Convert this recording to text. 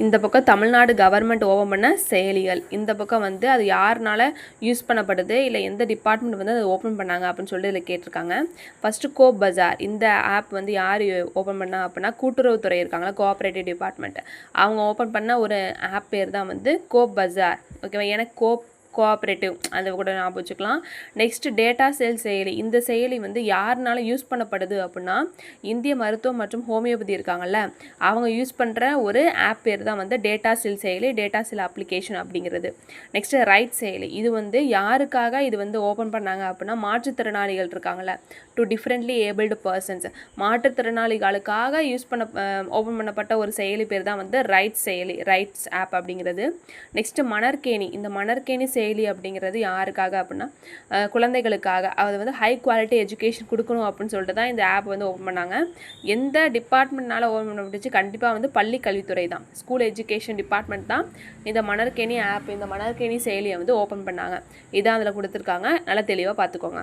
இந்த பக்கம் Tamil Nadu government open பண்ண செயலிகள். இந்த பக்கம் வந்து அது யாருனால யூஸ் பண்ணப்படுது, இல்லை எந்த டிபார்ட்மெண்ட் வந்து அதை ஓப்பன் பண்ணாங்க அப்படின்னு சொல்லிட்டு இதில் கேட்டிருக்காங்க. ஃபஸ்ட்டு கோப் பஜார். இந்த ஆப் வந்து யார் ஓப்பன் பண்ணா அப்படின்னா கூட்டுறவுத்துறை இருக்காங்களா, கோஆப்ரேட்டிவ் டிபார்ட்மெண்ட், அவங்க ஓப்பன் பண்ண ஒரு ஆப் பேர் தான் வந்து கோப் பஜார். ஓகேவா, எனக்கு கோஆப்ரேட்டிவ் அதை கூட ஞாபகம் வச்சுக்கலாம். நெக்ஸ்ட்டு டேட்டா செல் செயலி. இந்த செயலி வந்து யாருனால யூஸ் பண்ணப்படுது அப்படின்னா இந்திய மருத்துவம் மற்றும் ஹோமியோபதி இருக்காங்கல்ல, அவங்க யூஸ் பண்ணுற ஒரு ஆப் பேர் தான் வந்து டேட்டா செல் செயலி, டேட்டா செல் அப்ளிகேஷன் அப்படிங்கிறது. நெக்ஸ்ட்டு ரைட் செயலி. இது வந்து யாருக்காக இது வந்து ஓப்பன் பண்ணாங்க அப்படின்னா மாற்றுத்திறனாளிகள் இருக்காங்கல்ல, டு டிஃப்ரெண்ட்லி ஏபிள்டு பர்சன்ஸ், மாற்றுத்திறனாளிகளுக்காக ஓப்பன் பண்ணப்பட்ட ஒரு செயலி பேர் தான் வந்து ரைட் செயலி, ரைட்ஸ் ஆப் அப்படிங்கிறது. நெக்ஸ்ட்டு மணற்கேணி. இந்த மணற்கேணி செயலி அப்படிங்கிறது யாருக்காக அப்படின்னா குழந்தைகளுக்காக, அது வந்து ஹை குவாலிட்டி எஜுகேஷன் கொடுக்கணும் அப்படின்னு சொல்லிட்டு தான் இந்த ஆப் வந்து ஓப்பன் பண்ணாங்க. எந்த டிபார்ட்மெண்ட்னால ஓப்பன் பண்ண முடிச்சு, கண்டிப்பாக வந்து பள்ளி கல்வித்துறை தான், ஸ்கூல் எஜுகேஷன் டிபார்ட்மெண்ட் தான் இந்த மணற்கேணி ஆப், இந்த மணற்கேணி செயலியை வந்து ஓப்பன் பண்ணாங்க. இதான் அதில் கொடுத்துருக்காங்க, நல்லா தெளிவாக பார்த்துக்கோங்க.